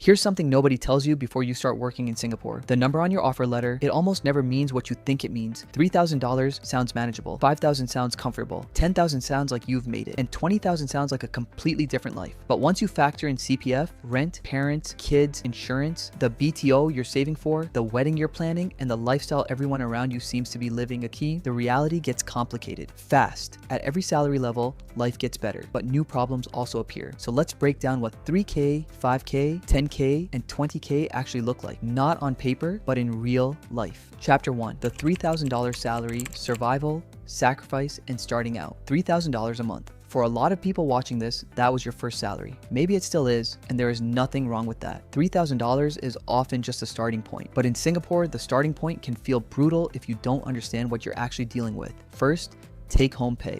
Here's something nobody tells you before you start working in Singapore. The number on your offer letter, it almost never means what you think it means. $3,000 sounds manageable, $5,000 sounds comfortable, $10,000 sounds like you've made it, and $20,000 sounds like a completely different life. But once you factor in CPF, rent, parents, kids, insurance, the BTO you're saving for, the wedding you're planning, and the lifestyle everyone around you seems to be living a key, the reality gets complicated, fast. At every salary level, life gets better, but new problems also appear. So let's break down what 3K, 5K, 10K, and 20K actually look like, not on paper, but in real life. Chapter 1, the $3,000 salary, survival, sacrifice, and starting out. $3,000 a month. For a lot of people watching this, that was your first salary. Maybe it still is, and there is nothing wrong with that. $3,000 is often just a starting point, but in Singapore, the starting point can feel brutal if you don't understand what you're actually dealing with. First, take-home pay.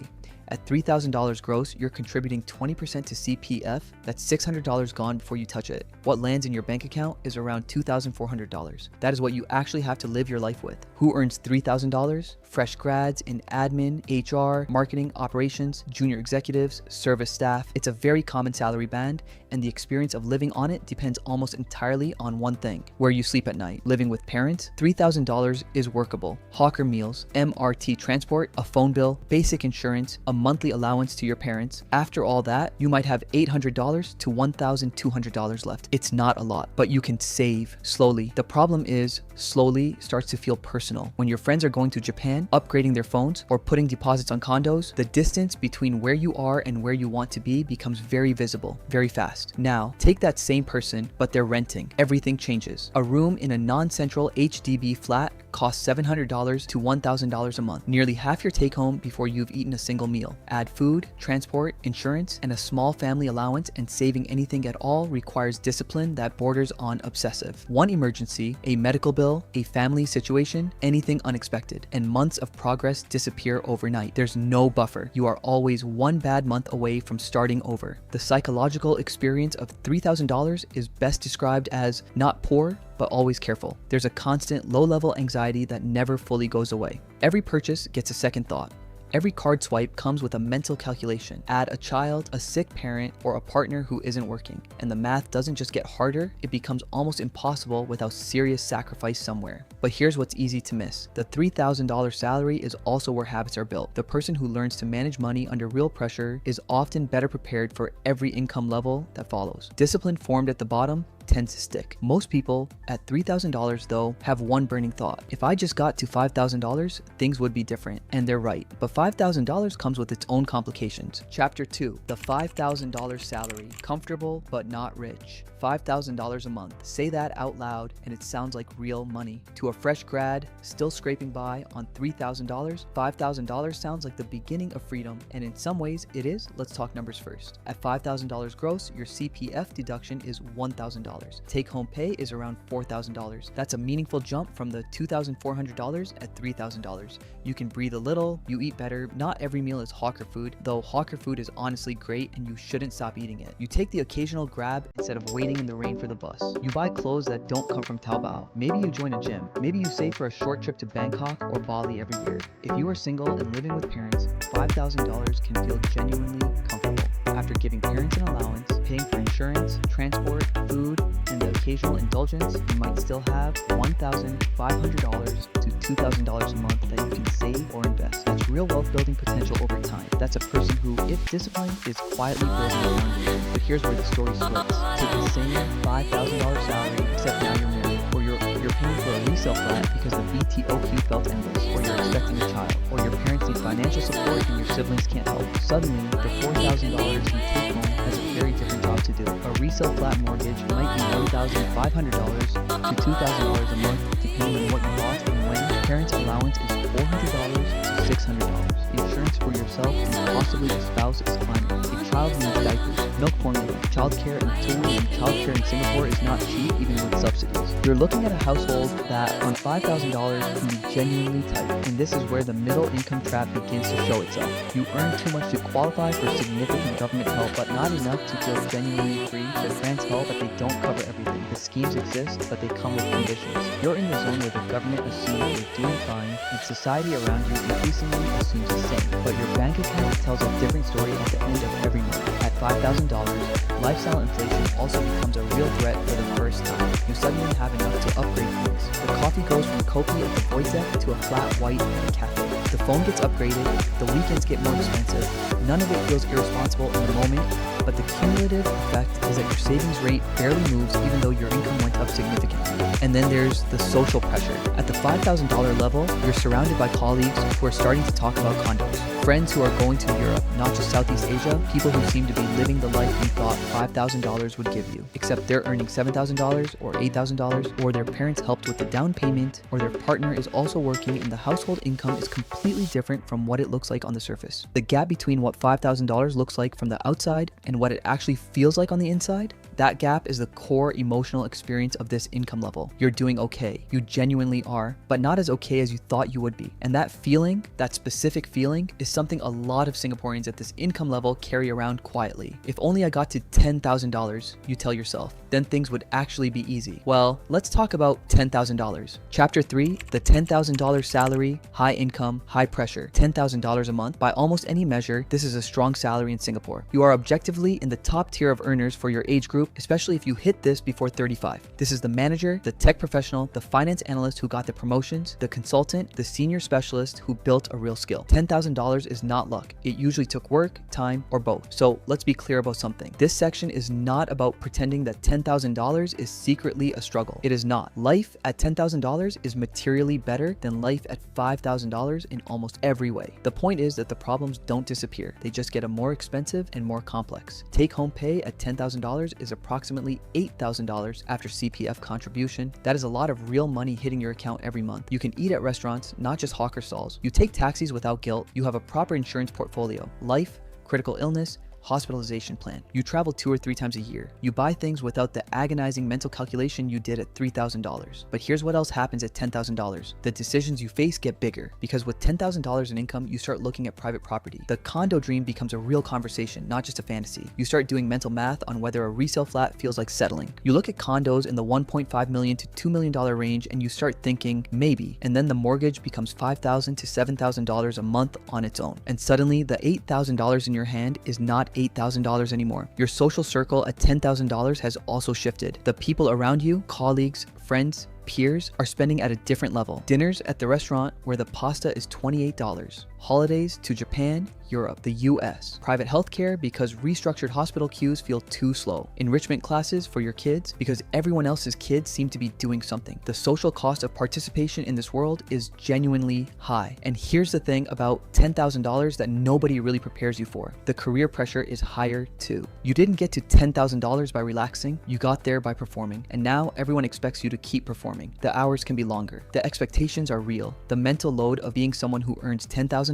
At $3,000 gross, you're contributing 20% to CPF. That's $600 gone before you touch it. What lands in your bank account is around $2,400. That is what you actually have to live your life with. Who earns $3,000? Fresh grads in admin, HR, marketing, operations, junior executives, service staff. It's a very common salary band, and the experience of living on it depends almost entirely on one thing: where you sleep at night. Living with parents, $3,000 is workable. Hawker meals, MRT transport, a phone bill, basic insurance, a monthly allowance to your parents. After all that, you might have $800 to $1,200 left. It's not a lot, but you can save slowly. The problem is, slowly starts to feel personal. When your friends are going to Japan, upgrading their phones, or putting deposits on condos, the distance between where you are and where you want to be becomes very visible, very fast. Now, take that same person, but they're renting. Everything changes. A room in a non-central HDB flat costs $700 to $1,000 a month, nearly half your take home before you've eaten a single meal. Add food, transport, insurance, and a small family allowance, and saving anything at all requires discipline that borders on obsessive. One emergency, a medical bill, a family situation, anything unexpected, and months of progress disappear overnight. There's no buffer. You are always one bad month away from starting over. The psychological experience of $3,000 is best described as not poor, but always careful. There's a constant low-level anxiety that never fully goes away. Every purchase gets a second thought. Every card swipe comes with a mental calculation. Add a child, a sick parent, or a partner who isn't working, and the math doesn't just get harder, it becomes almost impossible without serious sacrifice somewhere. But here's what's easy to miss. The $3,000 salary is also where habits are built. The person who learns to manage money under real pressure is often better prepared for every income level that follows. Discipline formed at the bottom tends to stick. Most people at $3,000 though have one burning thought: if I just got to $5,000, things would be different. And they're right. But $5,000 comes with its own complications. Chapter 2, the $5,000 salary, comfortable but not rich. $5,000 a month. Say that out loud and it sounds like real money. To a fresh grad still scraping by on $3,000, $5,000 sounds like the beginning of freedom, and in some ways it is. Let's talk numbers first. At $5,000 gross, your CPF deduction is $1,000. Take-home pay is around $4,000. That's a meaningful jump from the $2,400 at $3,000. You can breathe a little, you eat better. Not every meal is hawker food, though hawker food is honestly great and you shouldn't stop eating it. You take the occasional grab instead of waiting in the rain for the bus. You buy clothes that don't come from Taobao. Maybe you join a gym. Maybe you save for a short trip to Bangkok or Bali every year. If you are single and living with parents, $5,000 can feel genuinely comfortable. After giving parents an allowance, paying for insurance, transport, food, and the occasional indulgence, you might still have $1,500 to $2,000 a month that you can save or invest. That's real wealth building potential over time. That's a person who, if disciplined, is quietly building around you. But here's where the story splits. Take the same $5,000 salary, except now you're married, or you're paying for a resale flat because the BTOQ felt endless, or you're expecting a child, or your parents need financial support and your siblings can't help. Suddenly, the $4,000 you take home has a very different job to do. A resale flat mortgage might be $1,500 to $2,000 a month, depending on what you bought and when. Parents' allowance is $400 to $600. Insurance for yourself and possibly a spouse is climbing. A child needs diapers, milk formula, childcare, and tools. And childcare in Singapore is not cheap, even with subsidies. You're looking at a household that on $5,000 can be genuinely tight, and this is where the middle income trap begins to show itself. You earn too much to qualify for significant government help, but not enough to feel genuinely free. The grants help, but they don't cover everything. The schemes exist, but they come with conditions. You're in the zone where the government assumes you're doing fine, and society around you increasingly assumes the same. But your bank account tells a different story at the end of every month. At $5,000, lifestyle inflation also becomes a real threat for the first time. You suddenly have enough to upgrade things. The coffee goes from Kopi at the Void Deck to a flat white at a cafe. The phone gets upgraded, the weekends get more expensive. None of it feels irresponsible in the moment, but the cumulative effect is that your savings rate barely moves even though your income went up significantly. And then there's the social pressure. At the $5,000 level, you're surrounded by colleagues who are starting to talk about condos, friends who are going to Europe, not just Southeast Asia, people who seem to be living the life you thought $5,000 would give you, except they're earning $7,000 or $8,000, or their parents helped with the down payment, or their partner is also working and the household income is completely different from what it looks like on the surface. The gap between what $5,000 looks like from the outside and what it actually feels like on the inside, that gap is the core emotional experience of this income level. You're doing okay. You genuinely are, but not as okay as you thought you would be. And that feeling, that specific feeling, is something a lot of Singaporeans at this income level carry around quietly. If only I got to $10,000, you tell yourself, then things would actually be easy. Well, let's talk about $10,000. Chapter 3, the $10,000 salary, high income, high pressure, $10,000 a month. By almost any measure, this is a strong salary in Singapore. You are objectively in the top tier of earners for your age group, especially if you hit this before 35. This is the manager, the tech professional, the finance analyst who got the promotions, the consultant, the senior specialist who built a real skill. $10,000 is not luck. It usually took work, time, or both. So let's be clear about something. This section is not about pretending that $10,000 is secretly a struggle. It is not. Life at $10,000 is materially better than life at $5,000 in almost every way. The point is that the problems don't disappear. They just get more expensive and more complex. Take-home pay at $10,000 is approximately $8,000 after CPF contribution. That is a lot of real money hitting your account every month. You can eat at restaurants, not just hawker stalls. You take taxis without guilt. You have a proper insurance portfolio. Life, critical illness, hospitalization plan. You travel 2 or 3 times a year. You buy things without the agonizing mental calculation you did at $3,000. But here's what else happens at $10,000. The decisions you face get bigger, because with $10,000 in income, you start looking at private property. The condo dream becomes a real conversation, not just a fantasy. You start doing mental math on whether a resale flat feels like settling. You look at condos in the $1.5 million to $2 million range and you start thinking, maybe, and then the mortgage becomes $5,000 to $7,000 a month on its own. And suddenly the $8,000 in your hand is not $8,000 anymore. Your social circle at $10,000 has also shifted. The people around you, colleagues, friends, peers, are spending at a different level. Dinners at the restaurant where the pasta is $28. Holidays to Japan, Europe, the US. Private healthcare because restructured hospital queues feel too slow. Enrichment classes for your kids because everyone else's kids seem to be doing something. The social cost of participation in this world is genuinely high. And here's the thing about $10,000 that nobody really prepares you for. The career pressure is higher too. You didn't get to $10,000 by relaxing, you got there by performing. And now everyone expects you to keep performing. The hours can be longer. The expectations are real. The mental load of being someone who earns $10,000,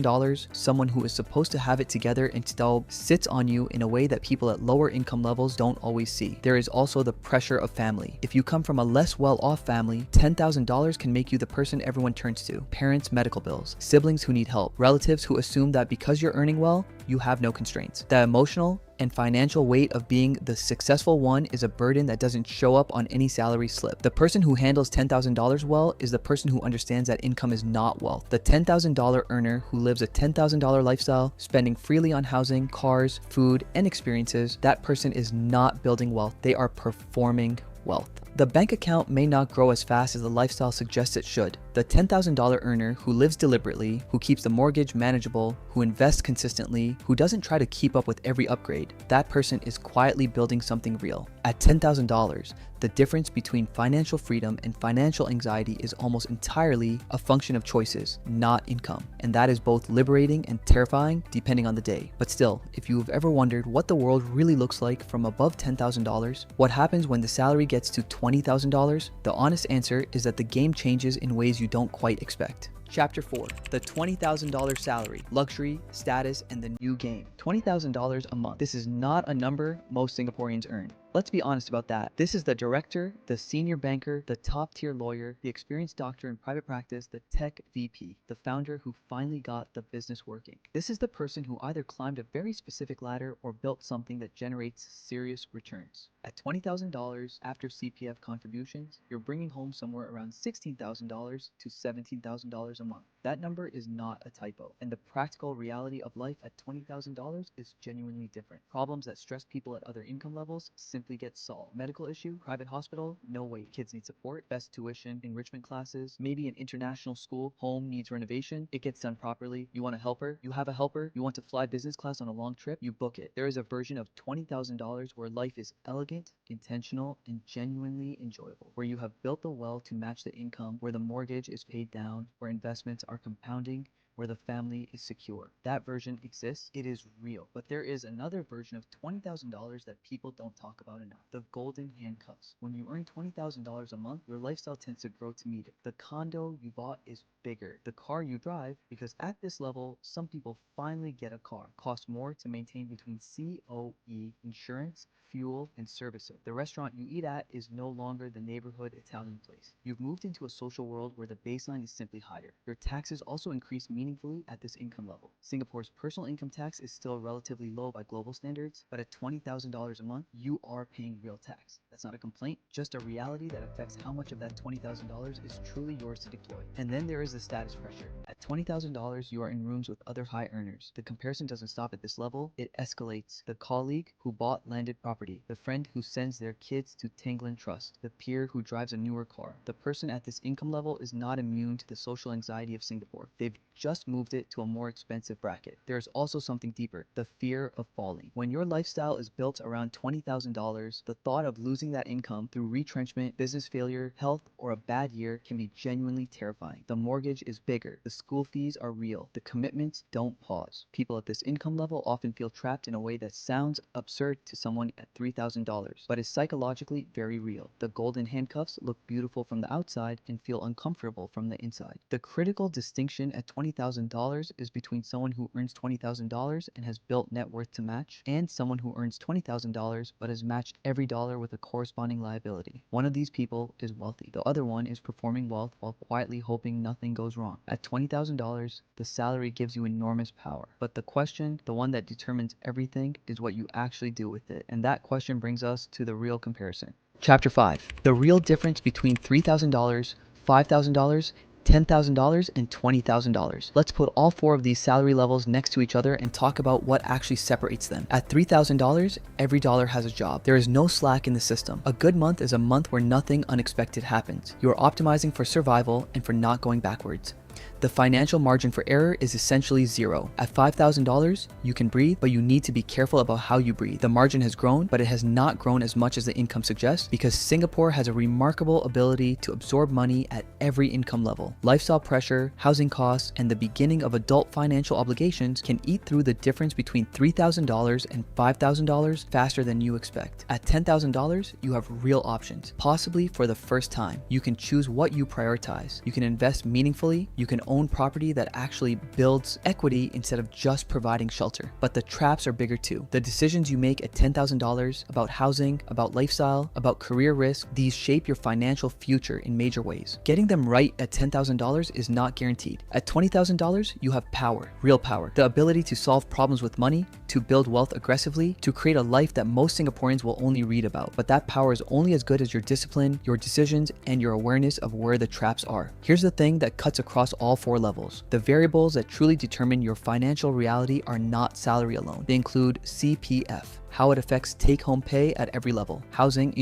someone who is supposed to have it together and still sits on you in a way that people at lower income levels don't always see. There is also the pressure of family. If you come from a less well-off family, $10,000 can make you the person everyone turns to. Parents' medical bills, siblings who need help, relatives who assume that because you're earning well, you have no constraints. The emotional and financial weight of being the successful one is a burden that doesn't show up on any salary slip. The person who handles $10,000 well is the person who understands that income is not wealth. The $10,000 earner who lives a $10,000 lifestyle, spending freely on housing, cars, food, and experiences, that person is not building wealth. They are performing wealth. The bank account may not grow as fast as the lifestyle suggests it should. The $10,000 earner who lives deliberately, who keeps the mortgage manageable, who invests consistently, who doesn't try to keep up with every upgrade, that person is quietly building something real. At $10,000, the difference between financial freedom and financial anxiety is almost entirely a function of choices, not income. And that is both liberating and terrifying depending on the day. But still, if you've ever wondered what the world really looks like from above $10,000, what happens when the salary gets to $20,000, the honest answer is that the game changes in ways you don't quite expect. Chapter 4, the $20,000 salary, luxury, status, and the new game. $20,000 a month. This is not a number most Singaporeans earn. Let's be honest about that. This is the director, the senior banker, the top tier lawyer, the experienced doctor in private practice, the tech VP, the founder who finally got the business working. This is the person who either climbed a very specific ladder or built something that generates serious returns. At $20,000 after CPF contributions, you're bringing home somewhere around $16,000 to $17,000 a month. That number is not a typo, and the practical reality of life at $20,000 is genuinely different. Problems that stress people at other income levels simply get solved. Medical issue, private hospital, no wait. Kids need support, best tuition, enrichment classes, maybe an international school, home needs renovation, it gets done properly. You want a helper? You have a helper? You want to fly business class on a long trip? You book it. There is a version of $20,000 where life is elegant, intentional, and genuinely enjoyable, where you have built the wealth to match the income, where the mortgage is paid down, where investments are compounding, where the family is secure. That version exists. It is real. But there is another version of $20,000 that people don't talk about enough. The golden handcuffs. When you earn $20,000 a month, your lifestyle tends to grow to meet it. The condo you bought is bigger. The car you drive, because at this level, some people finally get a car, costs more to maintain between COE, insurance, fuel, and service. The restaurant you eat at is no longer the neighborhood Italian place. You've moved into a social world where the baseline is simply higher. Your taxes also increase meaningfully at this income level. Singapore's personal income tax is still relatively low by global standards, but at $20,000 a month, you are paying real tax. That's not a complaint, just a reality that affects how much of that $20,000 is truly yours to deploy. And then there is the status pressure. At $20,000, you are in rooms with other high earners. The comparison doesn't stop at this level, it escalates. The colleague who bought landed property, the friend who sends their kids to Tanglan Trust, the peer who drives a newer car. The person at this income level is not immune to the social anxiety of Singapore. They've just moved it to a more expensive bracket. There is also something deeper, the fear of falling. When your lifestyle is built around $20,000, the thought of losing that income through retrenchment, business failure, health, or a bad year can be genuinely terrifying. The mortgage is bigger, the school fees are real, the commitments don't pause. People at this income level often feel trapped in a way that sounds absurd to someone at $3,000, but is psychologically very real. The golden handcuffs look beautiful from the outside and feel uncomfortable from the inside. The critical distinction at $20,000 is between someone who earns $20,000 and has built net worth to match, and someone who earns $20,000 but has matched every dollar with a corresponding liability. One of these people is wealthy. The other one is performing wealth while quietly hoping nothing goes wrong. At $20,000, the salary gives you enormous power. But the question, the one that determines everything, is what you actually do with it. And that question brings us to the real comparison. Chapter 5. The real difference between $3,000, $5,000, $10,000 and $20,000. Let's put all four of these salary levels next to each other and talk about what actually separates them. At $3,000, every dollar has a job. There is no slack in the system. A good month is a month where nothing unexpected happens. You are optimizing for survival and for not going backwards. The financial margin for error is essentially zero. At $5,000, you can breathe, but you need to be careful about how you breathe. The margin has grown, but it has not grown as much as the income suggests because Singapore has a remarkable ability to absorb money at every income level. Lifestyle pressure, housing costs, and the beginning of adult financial obligations can eat through the difference between $3,000 and $5,000 faster than you expect. At $10,000, you have real options, possibly for the first time. You can choose what you prioritize. You can invest meaningfully. You can own property that actually builds equity instead of just providing shelter. But the traps are bigger too. The decisions you make at $10,000 about housing, about lifestyle, about career risk, these shape your financial future in major ways. Getting them right at $10,000 is not guaranteed. At $20,000, you have power, real power, the ability to solve problems with money, to build wealth aggressively, to create a life that most Singaporeans will only read about. But that power is only as good as your discipline, your decisions, and your awareness of where the traps are. Here's the thing that cuts across all four levels. The variables that truly determine your financial reality are not salary alone. They include CPF, how it affects take-home pay at every level. Housing,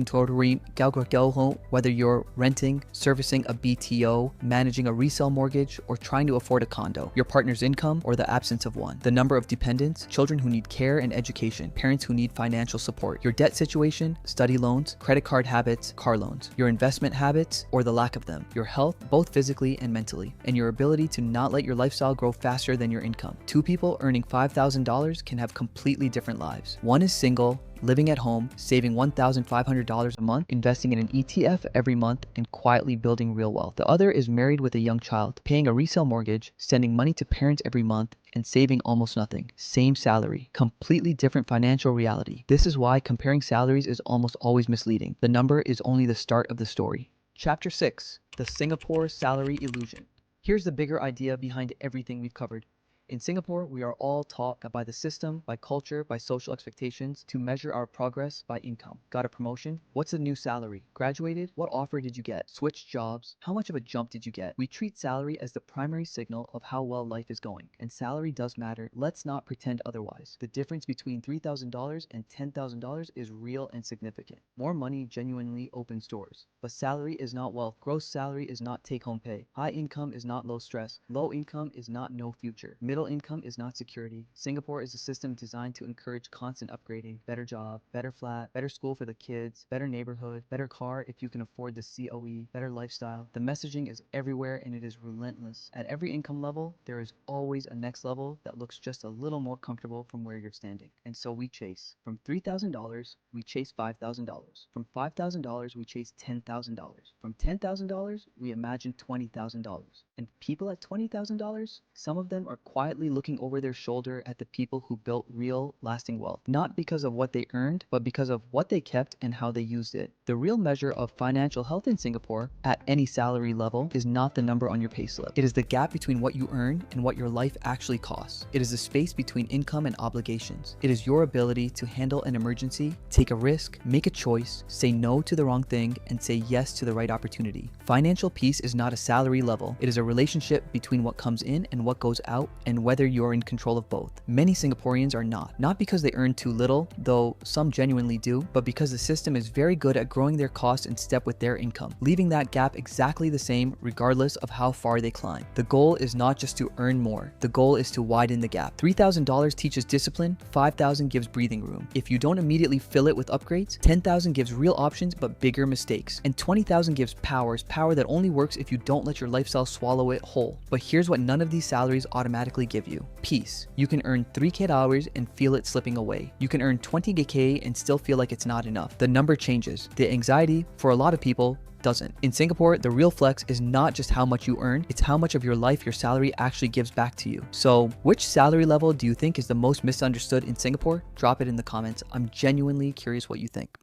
whether you're renting, servicing a BTO, managing a resale mortgage, or trying to afford a condo. Your partner's income or the absence of one. The number of dependents, children who need care and education, parents who need financial support. Your debt situation, study loans, credit card habits, car loans. Your investment habits or the lack of them. Your health, both physically and mentally. And your ability to not let your lifestyle grow faster than your income. Two people earning $5,000 can have completely different lives. One is single, living at home, saving $1,500 a month, investing in an ETF every month, and quietly building real wealth. The other is married with a young child, paying a resale mortgage, sending money to parents every month, and saving almost nothing. Same salary, completely different financial reality. This is why comparing salaries is almost always misleading. The number is only the start of the story. Chapter 6. The Singapore Salary Illusion. Here's the bigger idea behind everything we've covered. In Singapore, we are all taught that by the system, by culture, by social expectations, to measure our progress by income. Got a promotion? What's the new salary? Graduated? What offer did you get? Switched jobs? How much of a jump did you get? We treat salary as the primary signal of how well life is going. And salary does matter. Let's not pretend otherwise. The difference between $3,000 and $10,000 is real and significant. More money genuinely opens doors. But salary is not wealth. Gross salary is not take-home pay. High income is not low stress. Low income is not no future. Middle income is not security. Singapore is a system designed to encourage constant upgrading. Better job, better flat, better school for the kids, better neighborhood, better car if you can afford the COE, better lifestyle. The messaging is everywhere and it is relentless. At every income level, there is always a next level that looks just a little more comfortable from where you're standing. And so we chase. From $3,000, we chase $5,000. From $5,000, we chase $10,000. From $10,000, we imagine $20,000. And people at $20,000, some of them are quietly looking over their shoulder at the people who built real, lasting wealth. Not because of what they earned, but because of what they kept and how they used it. The real measure of financial health in Singapore, at any salary level, is not the number on your payslip. It is the gap between what you earn and what your life actually costs. It is the space between income and obligations. It is your ability to handle an emergency, take a risk, make a choice, say no to the wrong thing, and say yes to the right opportunity. Financial peace is not a salary level. It is a relationship between what comes in and what goes out, and whether you're in control of both. Many Singaporeans are not because they earn too little, though some genuinely do, but because the system is very good at growing their costs in step with their income, leaving that gap exactly the same regardless of how far they climb. The goal is not just to earn more, the goal is to widen the gap. $3,000 teaches discipline, $5,000 gives breathing room. If you don't immediately fill it with upgrades, $10,000 gives real options but bigger mistakes, and $20,000 gives power that only works if you don't let your lifestyle swallow it whole. But here's what none of these salaries automatically give you: peace. You can earn 3K hours and feel it slipping away. You can earn 20K and still feel like it's not enough. The number changes. The anxiety, for a lot of people, doesn't. In Singapore, the real flex is not just how much you earn, it's how much of your life your salary actually gives back to you. So, which salary level do you think is the most misunderstood in Singapore? Drop it in the comments. I'm genuinely curious what you think.